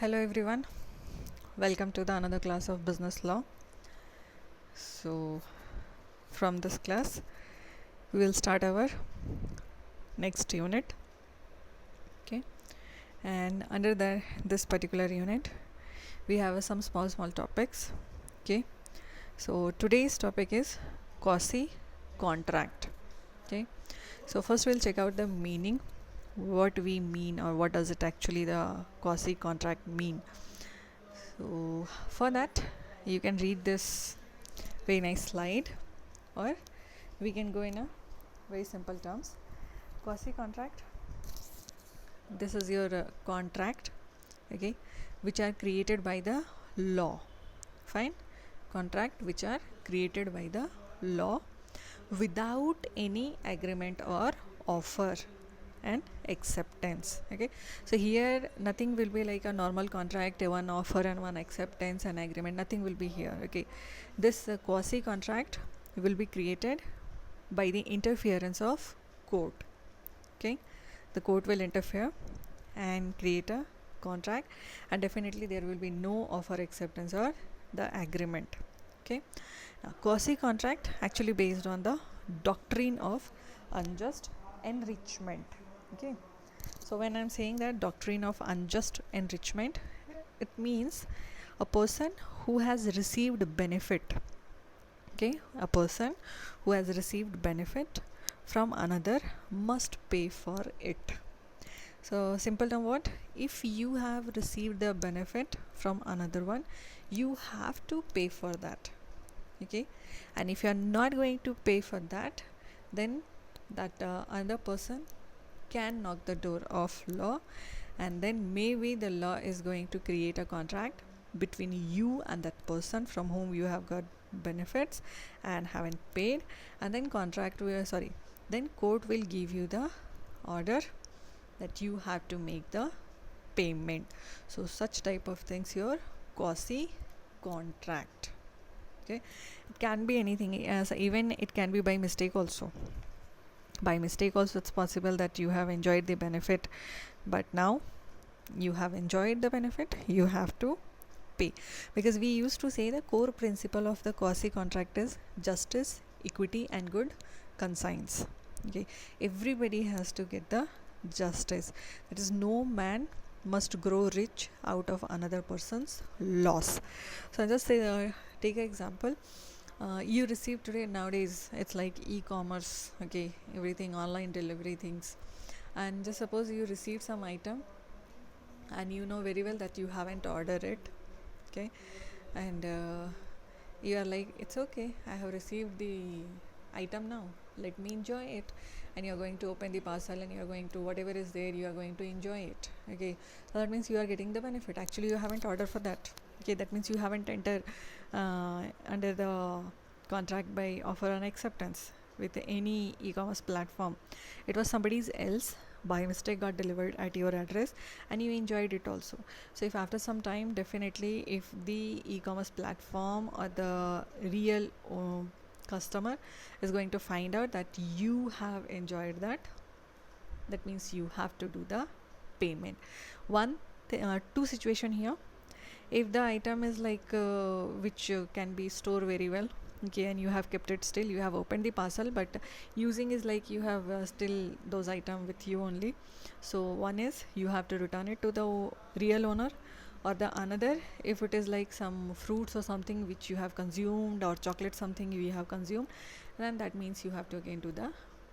Hello everyone, welcome to the another class of business law. So from this class we will start our next unit. Okay, and under this particular unit we have some small topics. Okay, so today's topic is quasi contract. Okay, so first we'll check out the meaning, what we mean, or what does it actually the quasi contract mean. So for that you can read this very nice slide, or we can go in a very simple terms. Quasi contract, this is your contract, okay, which are created by the law. Fine, contract which are created by the law without any agreement or offer and acceptance. Okay, so here nothing will be like a normal contract, one offer and one acceptance and agreement, nothing will be here. Okay, this quasi contract will be created by the interference of court. Okay, the court will interfere and create a contract, and definitely there will be no offer, acceptance or the agreement. Okay, now quasi contract actually based on the doctrine of unjust enrichment. Okay, so when I'm saying that doctrine of unjust enrichment, it means a person who has received benefit. Okay, a person who has received benefit from another must pay for it. So simple term, what if you have received the benefit from another one, you have to pay for that. Okay, and if you are not going to pay for that, then that other person can knock the door of law, and then maybe the law is going to create a contract between you and that person from whom you have got benefits and haven't paid, and then then court will give you the order that you have to make the payment. So such type of things your quasi contract. Okay, it can be anything, as even it can be by mistake also. By mistake also it's possible that you have enjoyed the benefit, but now you have enjoyed the benefit, you have to pay, because we used to say the core principle of the quasi contract is justice, equity and good conscience. Okay, everybody has to get the justice, that is no man must grow rich out of another person's loss. So I just say take an example. You receive today, nowadays it's like e-commerce, okay, everything online delivery things, and just suppose you received some item and you know very well that you haven't ordered it. Okay, and you are like, it's okay, I have received the item, now let me enjoy it, and you're going to open the parcel and you're going to, whatever is there, you are going to enjoy it. Okay, so that means you are getting the benefit, actually you haven't ordered for that. Okay, that means you haven't entered under the contract by offer and acceptance with any e-commerce platform. It was somebody's else, by mistake got delivered at your address and you enjoyed it also. So if after some time, definitely if the e-commerce platform or the real customer is going to find out that you have enjoyed that, that means you have to do the payment. Two situation here. If the item is like which can be stored very well, okay, and you have kept it, still you have opened the parcel, but using is like you have still those items with you only. So one is you have to return it to the real owner, or the another, if it is like some fruits or something which you have consumed, or chocolate something you have consumed, then that means you have to again do the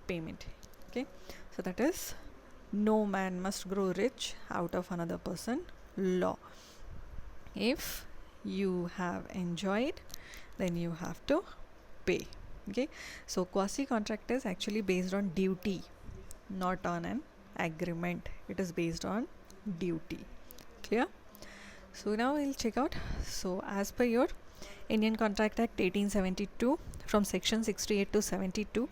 payment. Okay, so that is no man must grow rich out of another person law. If you have enjoyed, then you have to pay. Okay, so quasi contract is actually based on duty, not on an agreement. It is based on duty. Clear? So now we'll check out. So as per your Indian Contract Act 1872, from section 68 to 72,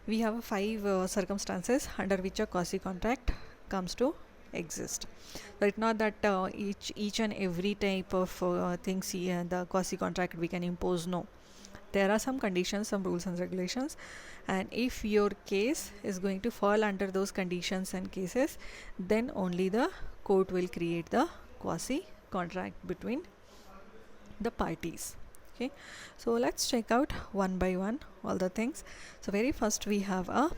we have 5 circumstances under which a quasi contract comes to exist. So it's not that each and every type of things the quasi contract we can impose. No, there are some conditions, some rules and regulations, and if your case is going to fall under those conditions and cases, then only the court will create the quasi contract between the parties. Okay, so let's check out one by one all the things. So very first we have a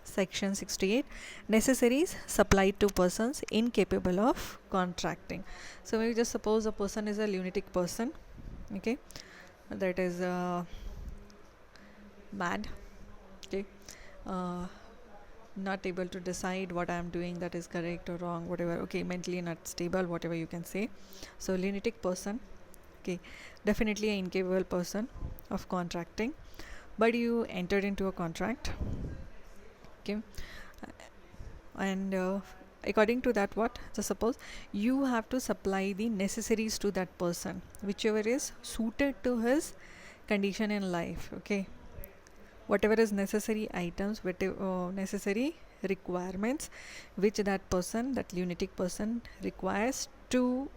section 68, necessaries supplied to persons incapable of contracting. So we just suppose a person is a lunatic person, okay, that is mad, okay, uh, not able to decide what I am doing that is correct or wrong, whatever, okay, mentally not stable, whatever you can say. So lunatic person, okay, definitely an incapable person of contracting, but you entered into a contract, okay, and according to that, what, so suppose you have to supply the necessaries to that person whichever is suited to his condition in life, okay, whatever is necessary items, whatever necessary requirements which that person, that lunatic person requires to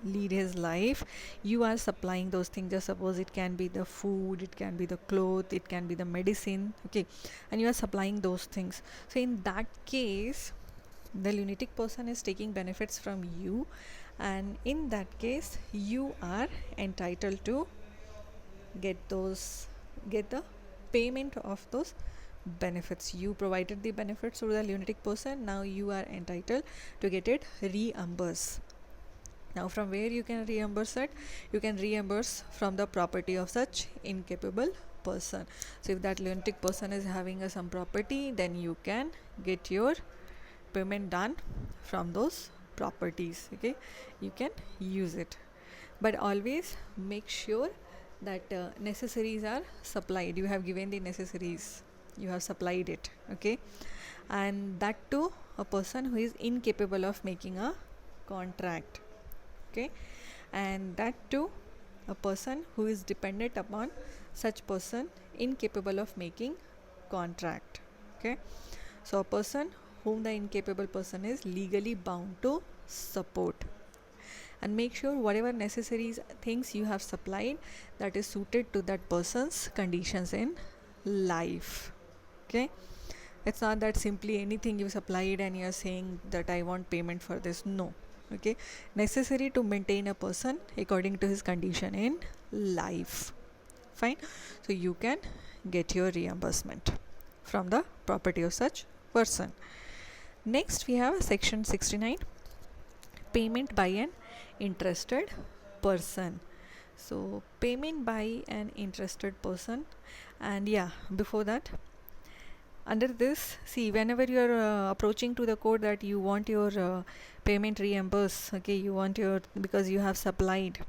lead his life, you are supplying those things. Just suppose it can be the food, it can be the clothes, it can be the medicine, okay, and you are supplying those things. So in that case, the lunatic person is taking benefits from you, and in that case you are entitled to get the payment of those benefits. You provided the benefits to the lunatic person, now you are entitled to get it reimbursed. Now from where you can reimburse it? You can reimburse from the property of such incapable person. So if that lunatic person is having some property, then you can get your payment done from those properties, okay, you can use it, but always make sure that necessaries are supplied. You have given the necessaries, you have supplied it, okay, and that to a person who is incapable of making a contract, okay, and that to a person who is dependent upon such person incapable of making contract, okay. So a person whom the incapable person is legally bound to support, and make sure whatever necessary things you have supplied that is suited to that person's conditions in life, okay. It's not that simply anything you supplied and you're saying that I want payment for this, no, okay, necessary to maintain a person according to his condition in life, fine. So you can get your reimbursement from the property of such person. Next we have section 69, payment by an interested person. So payment by an interested person, and yeah, before that, under this, see, whenever you are approaching to the court that you want your payment reimbursed, okay, you want your, because you have supplied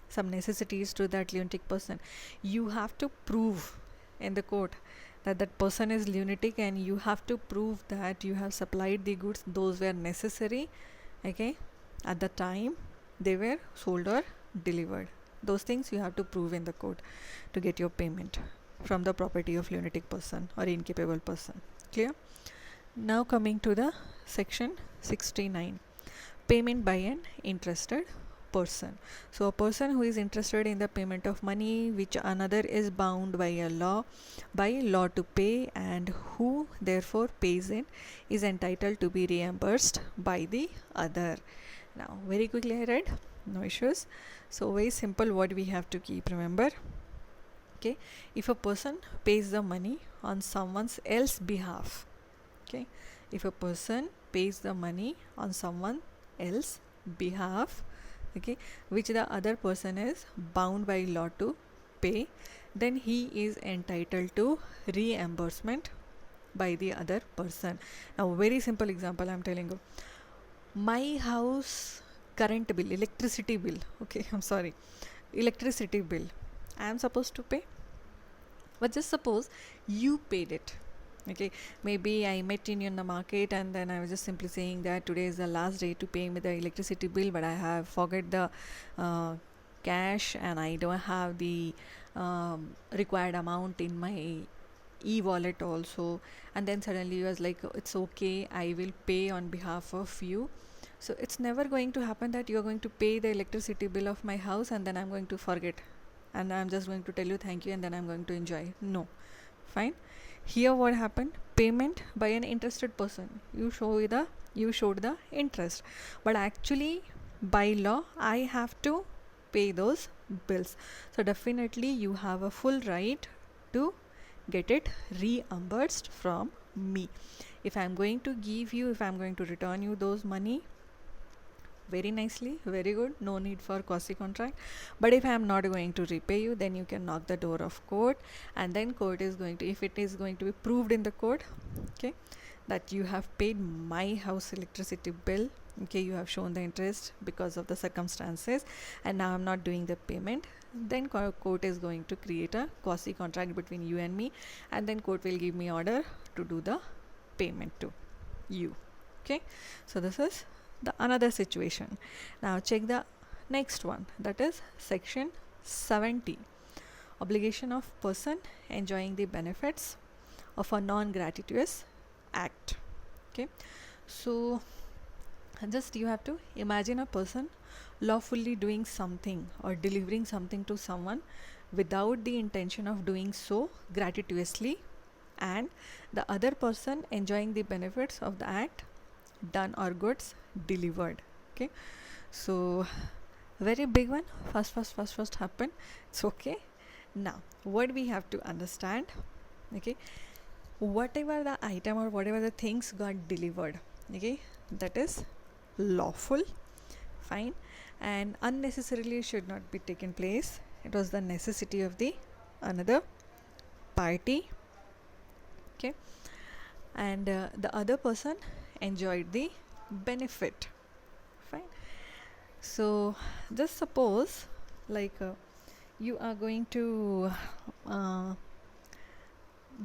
some necessities to that lunatic person, you have to prove in the court that that person is lunatic, and you have to prove that you have supplied the goods those were necessary, okay, at the time they were sold or delivered. Those things you have to prove in the court to get your payment from the property of lunatic person or incapable person. Clear? Now coming to the section 69, payment by an interested person. So a person who is interested in the payment of money which another is bound by a law to pay, and who therefore pays it, is entitled to be reimbursed by the other. Now very quickly I read, no issues. So very simple, what we have to keep remember, okay, if a person pays the money on someone else's behalf, okay, if a person pays the money on someone else's behalf, okay, which the other person is bound by law to pay, then he is entitled to reimbursement by the other person. Now very simple example I'm telling you, my house current bill, electricity bill, okay, I'm sorry, electricity bill I am supposed to pay, but just suppose you paid it, okay, maybe I met in the market and then I was just simply saying that today is the last day to pay me the electricity bill, but I have forget the cash and I don't have the required amount in my e-wallet also, and then suddenly you was like, it's okay, I will pay on behalf of you. So it's never going to happen that you are going to pay the electricity bill of my house and then I'm going to forget and I'm just going to tell you thank you and then I'm going to enjoy. No, fine. Here what happened, payment by an interested person, you showed the interest, but actually by law I have to pay those bills. So definitely you have a full right to get it reimbursed from me. If I'm going to give you, if I'm going to return you those money, very nicely, very good, no need for quasi contract. But if I am not going to repay you, then you can knock the door of court, and then court is going to, if it is going to be proved in the court, okay, that you have paid my house electricity bill, okay, you have shown the interest because of the circumstances, and now I'm not doing the payment, then court is going to create a quasi contract between you and me, and then court will give me order to do the payment to you. Okay, so this is the another situation. Now check the next one, that is section 70, obligation of person enjoying the benefits of a non-gratuitous act. Okay, so just you have to imagine a person lawfully doing something or delivering something to someone without the intention of doing so gratuitously, and the other person enjoying the benefits of the act done or goods delivered. Okay, so very big one, first happen. It's okay. Now what we have to understand, okay, whatever the item or whatever the things got delivered, okay, that is lawful, fine, and unnecessarily should not be taken place. It was the necessity of the another party, okay, and the other person enjoyed the benefit, fine. So just suppose like you are going to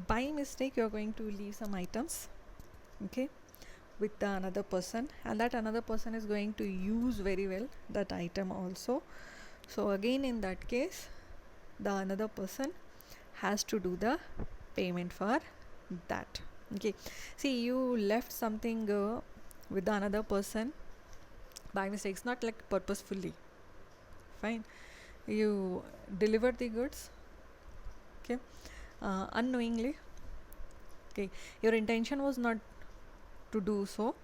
by mistake you are going to leave some items, okay, with the another person, and that another person is going to use very well that item also. So again in that case the another person has to do the payment for that. Okay, see, you left something with the another person by mistake, it's not like purposefully, fine, you delivered the goods, okay, unknowingly, okay, your intention was not to do so,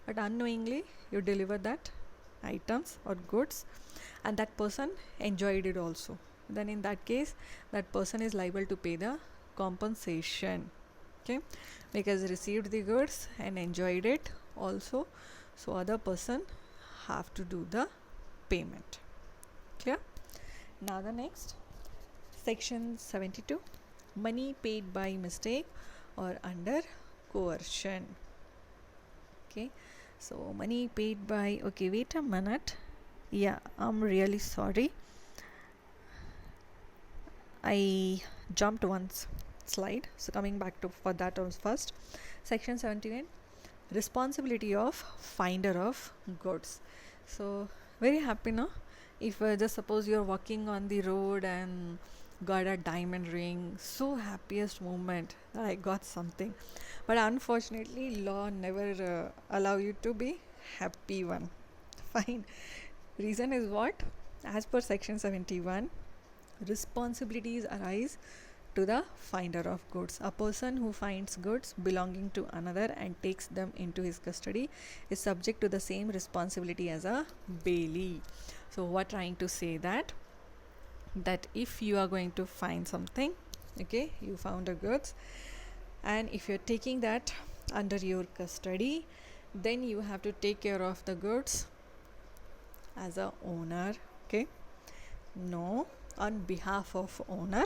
but unknowingly you deliver that items or goods, and that person enjoyed it also, then in that case that person is liable to pay the compensation, okay, because received the goods and enjoyed it also, so other person have to do the payment. Clear? Now the next, section 72, money paid by mistake or under coercion. Okay, so money paid by, okay, wait a minute, yeah, I'm really sorry, I jumped once slide, so coming back to for that was first, section 79, responsibility of finder of goods. So very happy, no, if just suppose you're walking on the road and got a diamond ring, so happiest moment that I got something, but unfortunately law never allow you to be happy one, fine. Reason is what? As per section 71, responsibilities arise to the finder of goods. A person who finds goods belonging to another and takes them into his custody is subject to the same responsibility as a bailee. So what trying to say that if you are going to find something, okay, you found a goods, and if you're taking that under your custody, then you have to take care of the goods as a owner, okay, no, on behalf of owner,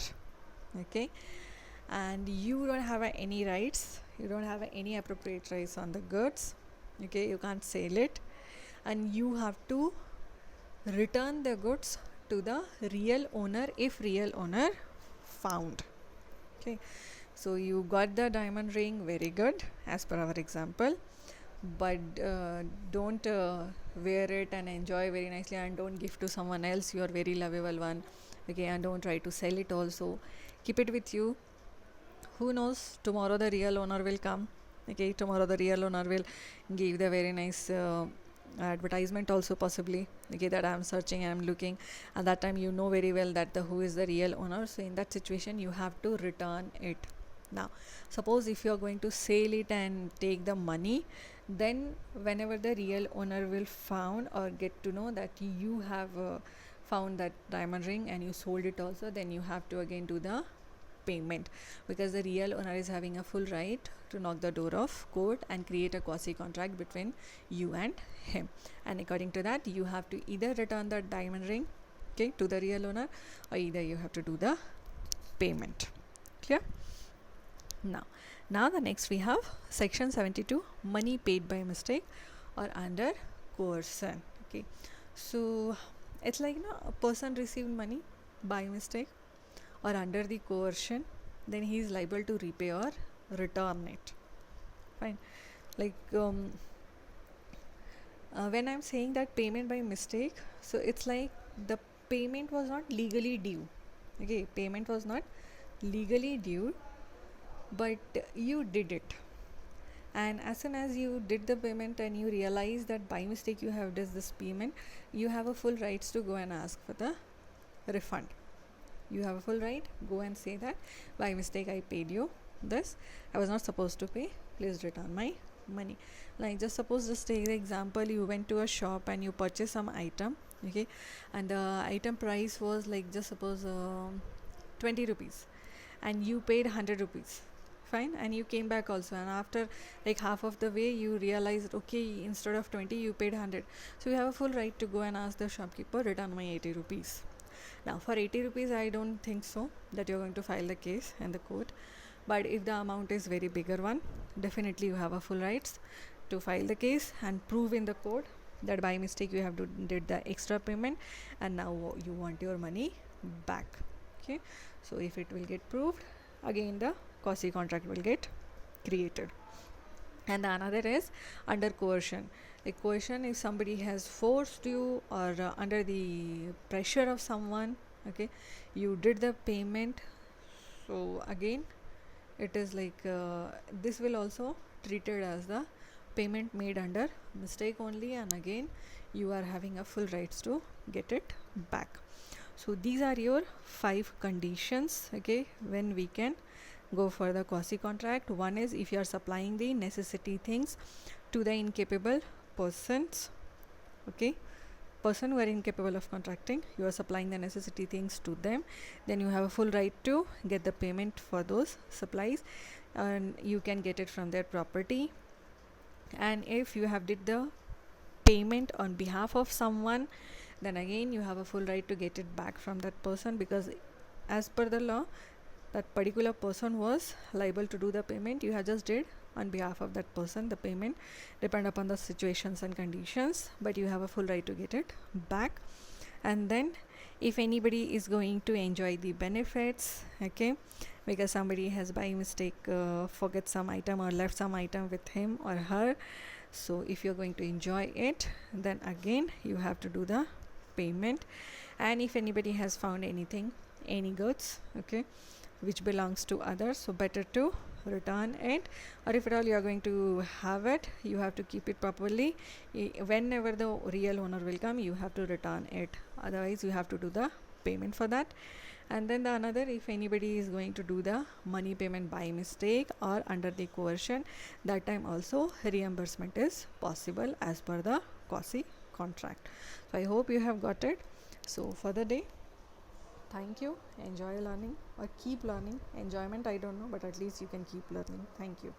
okay, and you don't have any rights, you don't have any appropriate rights on the goods, okay, you can't sell it, and you have to return the goods to the real owner if real owner found, okay. So you got the diamond ring, very good, as per our example, but don't wear it and enjoy very nicely, and don't give to someone else, your very lovable one, okay, and don't try to sell it also, keep it with you. Who knows, tomorrow the real owner will come, okay, tomorrow the real owner will give the very nice advertisement also possibly, okay, that I am searching, I am looking, and that time you know very well that who is the real owner. So in that situation you have to return it. Now suppose if you are going to sell it and take the money, Then whenever the real owner will found or get to know that you have found that diamond ring and you sold it also, then you have to again do the payment, because the real owner is having a full right to knock the door of court and create a quasi contract between you and him. And according to that, you have to either return the diamond ring, okay, to the real owner, or either you have to do the payment. Clear? Now the next we have section 72, money paid by mistake or under coercion. Okay, so it's like, a person received money by mistake or under the coercion, then he is liable to repay or return it. Fine. Like when I'm saying that payment by mistake, so it's like the payment was not legally due. Okay, payment was not legally due, but you did it. And as soon as you did the payment and you realize that by mistake you have done this payment, you have a full rights to go and ask for the refund. You have a full right, go and say that by mistake I paid you this, I was not supposed to pay, please return my money. Like just take the example, you went to a shop and you purchased some item, okay, and the item price was like, just suppose 20 rupees, and you paid 100 rupees. Fine, and you came back also, and after like half of the way you realized, okay, instead of 20 you paid 100, so you have a full right to go and ask the shopkeeper, return my 80 rupees. Now for 80 rupees I don't think so that you're going to file the case in the court, but if the amount is very bigger one, definitely you have a full rights to file the case and prove in the court that by mistake you have did the extra payment and now you want your money back. Okay, so if it will get proved, again the quasi contract will get created. And the another is under coercion. Like coercion, if somebody has forced you or under the pressure of someone, okay, you did the payment, so again it is like this will also treated as the payment made under mistake only, and again you are having a full rights to get it back. So these are your 5 conditions, okay, when we can go for the quasi contract. One is if you are supplying the necessity things to the incapable persons, okay, person who are incapable of contracting, you are supplying the necessity things to them, then you have a full right to get the payment for those supplies and you can get it from their property. And if you have did the payment on behalf of someone, then again you have a full right to get it back from that person, because as per the law that particular person was liable to do the payment. You have just did on behalf of that person the payment, depend upon the situations and conditions, but you have a full right to get it back. And then if anybody is going to enjoy the benefits, okay, because somebody has by mistake forget some item or left some item with him or her, so if you're going to enjoy it, then again you have to do the payment. And if anybody has found anything, any goods, okay, which belongs to others, so better to return it, or if at all you are going to have it, you have to keep it properly. Whenever the real owner will come, you have to return it, otherwise you have to do the payment for that. And then the another, if anybody is going to do the money payment by mistake or under the coercion, that time also reimbursement is possible as per the quasi contract. So I hope you have got it. So for the day, thank you, enjoy learning or keep learning. Enjoyment I don't know, but at least you can keep learning. Thank you.